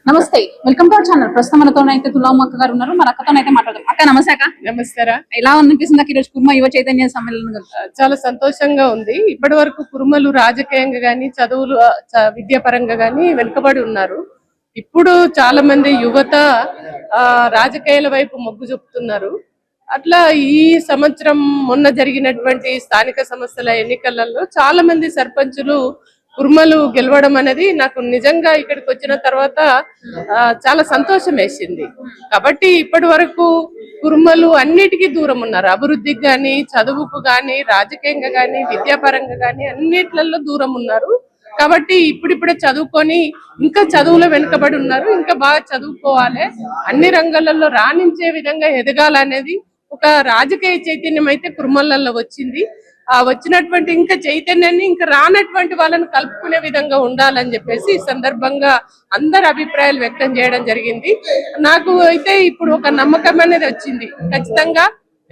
నమస్తే, welcome to our channel. ప్రస్తుతం మనతోనైతే తులాం అక్క గారు ఉన్నారు. మన అక్కతోనైతే మాట్లాడదాం. అక్క నమస్తే అక్క. నమస్కారం. ఎలా అనిపిస్తుంది అక్క ఈరోజు కుర్మ యువ చైతన్య సమ్మేళనం? చాలా సంతోషంగా ఉంది. ఇప్పటి వరకు కురుమలు రాజకీయంగా గాని చదువులు విద్యాపరంగా గాని వెనుకబడి ఉన్నారు. ఇప్పుడు చాలా మంది యువత రాజకీయాల వైపు మొగ్గు చూపుతున్నారు. అట్లా ఈ సంవత్సరం మొన్న జరిగినటువంటి స్థానిక సంస్థల ఎన్నికలలో చాలా మంది సర్పంచులు కుర్మలు గెలవడం అనేది నాకు నిజంగా ఇక్కడికి వచ్చిన తర్వాత చాలా సంతోషం వేసింది. కాబట్టి ఇప్పటి వరకు కుర్మలు అన్నిటికీ దూరం ఉన్నారు. అభివృద్ధికి గాని, చదువుకు గాని, రాజకీయంగా గాని, విద్యాపరంగా గాని అన్నిట్లలో దూరం ఉన్నారు. కాబట్టి ఇప్పుడిప్పుడే చదువుకొని ఇంకా చదువులో వెనుకబడి ఉన్నారు. ఇంకా బాగా చదువుకోవాలి, అన్ని రంగాలలో రాణించే విధంగా ఎదగాలనేది ఒక రాజకీయ చైతన్యం అయితే కుర్మలలో వచ్చింది. ఆ వచ్చినటువంటి ఇంకా చైతన్యాన్ని ఇంకా రానటువంటి వాళ్ళని కలుపుకునే విధంగా ఉండాలని చెప్పేసి ఈ సందర్భంగా అందరు అభిప్రాయాలు వ్యక్తం చేయడం జరిగింది. నాకు అయితే ఇప్పుడు ఒక నమ్మకం అనేది వచ్చింది. ఖచ్చితంగా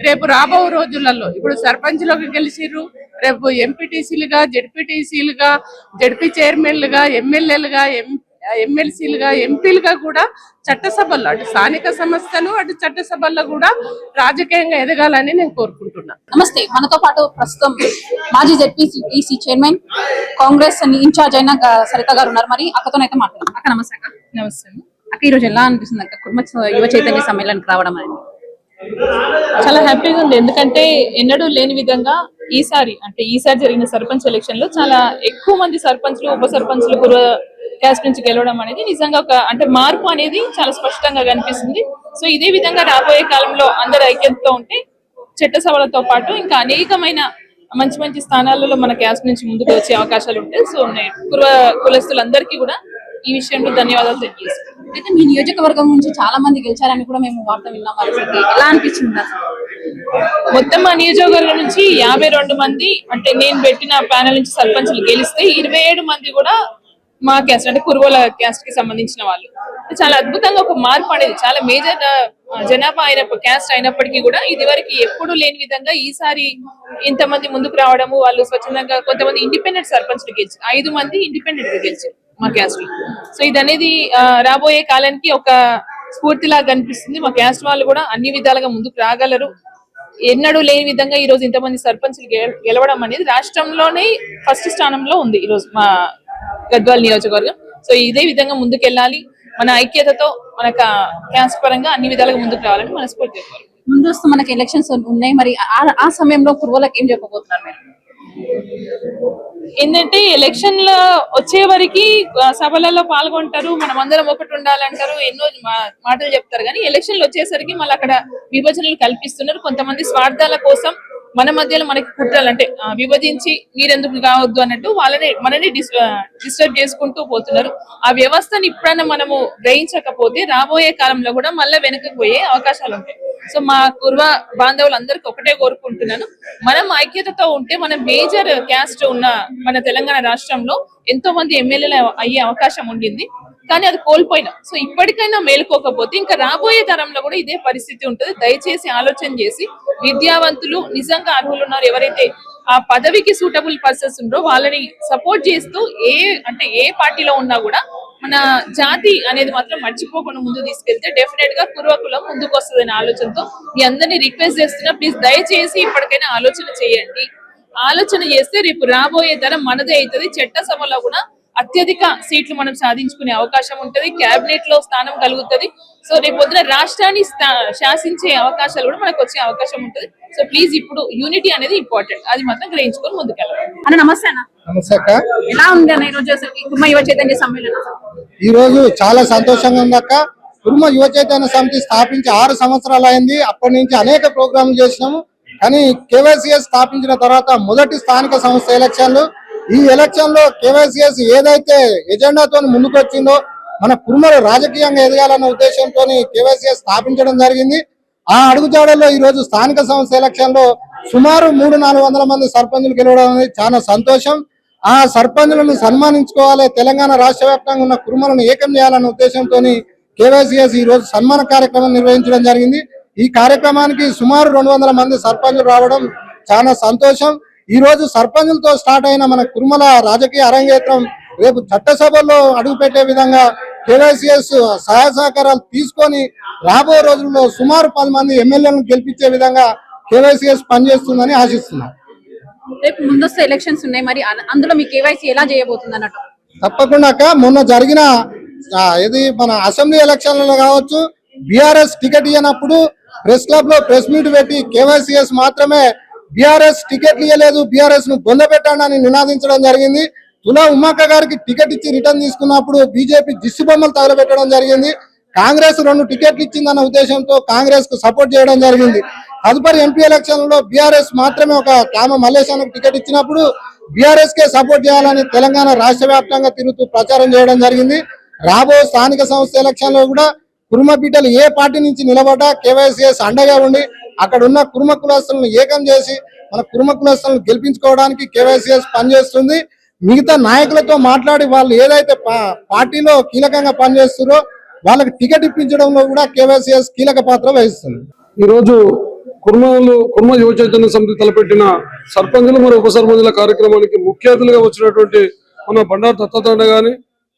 రేపు రాబో రోజులలో ఇప్పుడు సర్పంచ్లోకి గెలిచిర్రు, రేపు ఎంపీటీసీలుగా, జెడ్పీటీసీలుగా, జెడ్పీ చైర్మన్లుగా, ఎమ్మెల్యేలుగా, ఎమ్మెల్సీలుగా, ఎంపీలుగా కూడా చట్టసభల్లో అటు స్థానిక సంస్థలు అటు చట్టసభల్లో కూడా రాజకీయంగా ఎదగాలని నేను కోరుకుంటున్నాను. నమస్తే, మనతో పాటు ప్రస్తుతం మాజీ జెడ్పీటీసీ చైర్మన్, కాంగ్రెస్ ఇన్ఛార్జ్ అయిన సరిత గారు ఉన్నారు. మరి అక్కతోనైతే మాట్లాడదాం. అక్క నమస్తే అక్క. నమస్తే అక్క, ఈరోజు ఎలా అనిపిస్తుంది అక్క కుర్మ యువ చైతన్య సమ్మేళనానికి రావడం అనేది? చాలా హ్యాపీగా ఉంది. ఎందుకంటే ఎన్నడూ లేని విధంగా ఈసారి జరిగిన సర్పంచ్ ఎలక్షన్ లో చాలా ఎక్కువ మంది సర్పంచ్లు, ఉప సర్పంచ్లు కుర్వ క్యాస్ట్ నుంచి గెలవడం అనేది నిజంగా ఒక మార్పు అనేది చాలా స్పష్టంగా కనిపిస్తుంది. సో ఇదే విధంగా రాబోయే కాలంలో అందరు ఐక్యతతో ఉంటే చట్టసభలతో పాటు ఇంకా అనేకమైన మంచి మంచి స్థానాలలో మన క్యాస్ట్ నుంచి ముందుకు వచ్చే అవకాశాలు ఉంటాయి. సో కుర్వ కులస్తులందరికీ కూడా ఈ విషయంలో ధన్యవాదాలు తెలియజేస్తాం. అయితే మీ నియోజకవర్గం నుంచి చాలా మంది గెలిచారని కూడా మేము వార్త విన్నాం. ఎలా అనిపించింది? మొత్తం మా నియోజకవర్గం నుంచి 52 మంది అంటే నేను పెట్టిన ప్యానెల్ నుంచి సర్పంచ్లు గెలిస్తే 27 మంది కూడా మా క్యాస్ట్ అంటే కురువల క్యాస్ట్ కి సంబంధించిన వాళ్ళు. చాలా అద్భుతంగా ఒక మార్పు అనేది, చాలా మేజర్ జనాభా క్యాస్ట్ అయినప్పటికీ కూడా ఇది వరకు ఎప్పుడు లేని విధంగా ఈసారి ఇంతమంది ముందుకు రావడము, వాళ్ళు స్వచ్ఛందంగా కొంతమంది ఇండిపెండెంట్ సర్పంచ్లు గెలిచి 5 మంది ఇండిపెండెంట్ గా గెలిచారు మా క్యాస్ట్ లో. సో ఇది అనేది రాబోయే కాలానికి ఒక స్ఫూర్తిలాగా కనిపిస్తుంది. మా క్యాస్ట్ వాళ్ళు కూడా అన్ని విధాలుగా ముందుకు రాగలరు. ఎన్నడూ లేని విధంగా ఈ రోజు ఇంతమంది సర్పంచ్లు గెలవడం అనేది రాష్ట్రంలోనే ఫస్ట్ స్థానంలో ఉంది ఈ రోజు మా గద్వాల్ నియోజకవర్గం. సో ఇదే విధంగా ముందుకెళ్ళాలి, మన ఐక్యతతో మన క్యాస్ట్ పరంగా అన్ని విధాలుగా ముందుకు రావాలని మనస్ఫూర్తి చెప్పాలి. ముందు వస్తూ మనకి ఎలక్షన్స్ ఉన్నాయి, మరి ఆ సమయంలో కుర్వలకు ఏం చెప్పబోతున్నారు మీరు? ఏంటంటే ఎలక్షన్ లో వచ్చే వరకు సభలలో పాల్గొంటారు, మనం అందరం ఒకటి ఉండాలంటారు, ఎన్నో మాటలు చెప్తారు. కానీ ఎలక్షన్లు వచ్చేసరికి మళ్ళీ అక్కడ విభజనలు కల్పిస్తున్నారు. కొంతమంది స్వార్థాల కోసం మన మధ్యలో మనకి కుట్రాలంటే విభజించి మీరెందుకు కావద్దు అన్నట్టు మనని డిస్టర్బ్ చేసుకుంటూ పోతున్నారు. ఆ వ్యవస్థను ఇప్పుడైనా మనము గ్రహించకపోతే రాబోయే కాలంలో కూడా మళ్ళీ వెనకకు పోయే అవకాశాలు ఉంటాయి. సో మా కుర్వ బాంధవులందరికీ ఒకటే కోరుకుంటున్నాను, మనం ఐక్యతతో ఉంటే మన మేజర్ క్యాస్ట్ ఉన్న మన తెలంగాణ రాష్ట్రంలో ఎంతో మంది ఎమ్మెల్యేలు అయ్యే అవకాశం ఉండింది, కానీ అది కోల్పోయినాం. సో ఇప్పటికైనా మేలుకోకపోతే ఇంకా రాబోయే తరంలో కూడా ఇదే పరిస్థితి ఉంటుంది. దయచేసి ఆలోచన చేసి విద్యావంతులు, నిజంగా అర్హులు ఉన్నారు ఎవరైతే ఆ పదవికి సూటబుల్ పర్సన్స్ ఉన్నారో వాళ్ళని సపోర్ట్ చేస్తూ ఏ పార్టీలో ఉన్నా కూడా మన జాతి అనేది మాత్రం మర్చిపోకుండా ముందు తీసుకెళ్తే డెఫినెట్ గా కుర్వకులం ముందుకు వస్తుందనే ఆలోచనతో మీ అందరినీ రిక్వెస్ట్ చేస్తున్నా, ప్లీజ్ దయచేసి ఇప్పటికైనా ఆలోచన చేయండి. ఆలోచన చేస్తే రేపు రాబోయే తరం మనదే అవుతుంది. చట్టసభలో కూడా అత్యధిక సీట్లు మనం సాధించుకునే అవకాశం ఉంటది, కేబినెట్ లో స్థానం కలుగుతుంది. సో రేపు పొద్దున రాష్ట్రాన్ని శాసించే అవకాశాలు కూడా మనకు వచ్చే అవకాశం ఉంటది. సో ప్లీజ్ ఇప్పుడు యూనిటీ అనేది ఇంపార్టెంట్, అది మాత్రం గ్రహించుకొని ముందుకెళ్ళాలి. అన్న నమస్తే అన్న. నమస్తే అక్క. ఎలా ఉంది అన్న ఈరోజు కుర్మ యువ చైతన్య సమ్మేళనం? ఈ రోజు చాలా సంతోషంగా ఉంది అక్క. కుర్మ యువ చైతన్య సమితి స్థాపించి 6 సంవత్సరాలు అయింది. అప్పటి నుంచి అనేక ప్రోగ్రాంలు చేసినాము. కానీ కేవైసీఎస్ స్థాపించిన తర్వాత మొదటి స్థానిక సంస్థ ఎలక్షన్లు, ఈ ఎలక్షన్ లో కేవైసీఎస్ ఏదైతే ఎజెండాతో ముందుకు వచ్చిందో మన కుర్మలు రాజకీయంగా ఎదగాలన్న ఉద్దేశంతో కేవైసీఎస్ స్థాపించడం జరిగింది. ఆ అడుగుజాడల్లో ఈ రోజు స్థానిక సంస్థ ఎలక్షన్ లో సుమారు 300-400 మంది సర్పంచులు గెలవడం అనేది చాలా సంతోషం. ఆ సర్పంచులను సన్మానించుకోవాలి, తెలంగాణ రాష్ట్ర వ్యాప్తంగా ఉన్న కుర్మలను ఏకం చేయాలన్న ఉద్దేశంతో కేవైసీఎస్ ఈ రోజు సన్మాన కార్యక్రమం నిర్వహించడం జరిగింది. ఈ కార్యక్రమానికి సుమారు 200 మంది సర్పంచులు రావడం చాలా సంతోషం. ఈ రోజు సర్పంచులతో స్టార్ట్ అయిన మన కుర్మల రాజకీయ అరంగేట్రం రేపు చట్టసభల్లో అడుగు పెట్టే విధంగా కేవైసీఎస్ సహాయ సహకారాలు తీసుకొని రాబోయే రోజుల్లో సుమారు 10 మంది ఎమ్మెల్యేలను గెలిపించే విధంగా కేవైసీఎస్ పనిచేస్తుందని ఆశిస్తున్నాం. రేపు ముందస్తు ఎలక్షన్స్ ఉన్నాయి, మరి అందులో మీ కేవైసీ ఎలా చేయబోతుంది అన్నట్టు? తప్పకుండా అక్క, మొన్న జరిగిన ఇది మన అసెంబ్లీ ఎలక్షన్లలో కావచ్చు, బీఆర్ఎస్ టికెట్ ఇవ్వనప్పుడు ప్రెస్ క్లబ్ లో ప్రెస్ మీట్ పెట్టి కేవైసీఎస్ మాత్రమే బీఆర్ఎస్ టికెట్లు ఇవ్వలేదు, బీఆర్ఎస్ ను పొందబెట్టండి అని నినాదించడం జరిగింది. తులా ఉమ్మక్క గారికి టికెట్ ఇచ్చి రిటర్న్ తీసుకున్నప్పుడు బీజేపీ దిష్టి బొమ్మలు తగలబెట్టడం జరిగింది. కాంగ్రెస్ 2 టికెట్లు ఇచ్చిందన్న ఉద్దేశంతో కాంగ్రెస్ కు సపోర్ట్ చేయడం జరిగింది. తదుపరి ఎంపీ ఎలక్షన్ లో బీఆర్ఎస్ మాత్రమే ఒక కామ మల్లేశానికి టికెట్ ఇచ్చినప్పుడు బీఆర్ఎస్ కే సపోర్ట్ చేయాలని తెలంగాణ రాష్ట్ర వ్యాప్తంగా తిరుగుతూ ప్రచారం చేయడం జరిగింది. రాబో స్థానిక సంస్థ ఎలక్షన్ లో కూడా కుర్మ బిడ్డలు ఏ పార్టీ నుంచి నిలబడ్డా కేవైసీఎస్ అండగా ఉండి అక్కడ ఉన్న కుర్మ కులస్తులను ఏకం చేసి మన కుర్మ కులస్తులను గెలిపించుకోవడానికి కేవైసీఎస్ పనిచేస్తుంది. మిగతా నాయకులతో మాట్లాడి వాళ్ళు ఏదైతే పార్టీలో కీలకంగా పనిచేస్తున్నారో వాళ్ళకి టికెట్ ఇప్పించడంలో కూడా కేవైసీఎస్ కీలక పాత్ర వహిస్తుంది. ఈ రోజు కుర్మ యువ చైతన్య సమితి తలపెట్టిన సర్పంచులు మరియు ఉప సర్పంచుల కార్యక్రమానికి ముఖ్య అతిథులుగా వచ్చినటువంటి మన బండారు దత్తాత్రేయ గాని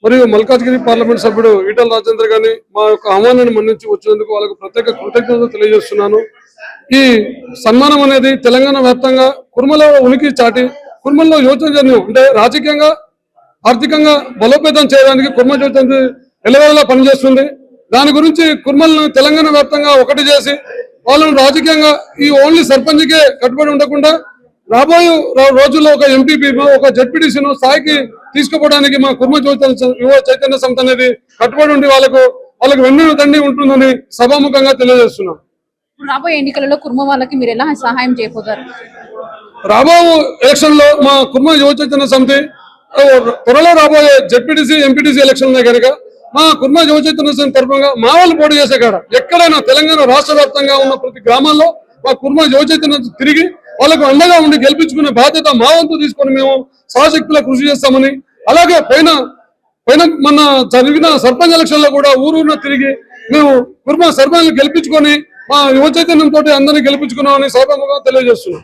మరియు మల్కాజ్గిరి పార్లమెంట్ సభ్యుడు ఈటల రాజేంద్ర గాని మా యొక్క ఆహ్వానాన్ని మన్నించి వచ్చినందుకు వాళ్ళకు ప్రత్యేక కృతజ్ఞతలు తెలియజేస్తున్నాను. ఈ సన్మానం అనేది తెలంగాణ వ్యాప్తంగా కుర్మలో ఉనికి చాటి కుర్మల్లో యువ చైతన్యం అంటే రాజకీయంగా ఆర్థికంగా బలోపేతం చేయడానికి కుర్మ చైతన్యం ఎలవేళలా పనిచేస్తుంది. దాని గురించి కుర్మలను తెలంగాణ వ్యాప్తంగా ఒకటి చేసి వాళ్ళను రాజకీయంగా ఈ ఓన్లీ సర్పంచ్కే కట్టుబడి ఉండకుండా రాబోయే రోజుల్లో ఒక ఎంపీపీ ఒక జడ్పీటీసీను స్థాయికి తీసుకుపోవడానికి మా కుర్మ యువ చైతన్య సమితి అనేది కట్టుబడి ఉండి వాళ్ళకు వెన్ను దండి ఉంటుందని సభాముఖంగా తెలియజేస్తున్నాం. రాబోయే ఎన్నికలలో కుర్మ వాళ్ళకి మీరు ఎలా సహాయం చేయబోతారు? రాబో ఎలక్షన్ లో మా కుర్మ యువ చైతన్య సమితి త్వరలో రాబోయే జడ్పీటీసీ ఎంపీటీసీ ఎలక్షన్ ఉన్నాయి కనుక మా కుర్మ యువ చైతన్య సమితి తరఫున మా వాళ్ళు పోటీ చేసే కాడ ఎక్కడైనా తెలంగాణ రాష్ట్ర వ్యాప్తంగా ఉన్న ప్రతి గ్రామాల్లో మా కుర్మ యువ చైతన్య తిరిగి వాళ్ళకు అండగా ఉండి గెలిపించుకునే బాధ్యత మా వంతు తీసుకొని మేము సహశక్తిలో కృషి చేస్తామని, అలాగే పైన మన జరిగిన సర్పంచ్ ఎలక్షన్ లో కూడా ఊరూరున తిరిగి మేము కుర్మ సర్పంచ్ గెలిపించుకొని మా యువ చైతన్యంతో అందరినీ గెలిపించుకున్నామని సభాముఖంగా తెలియజేస్తున్నాం.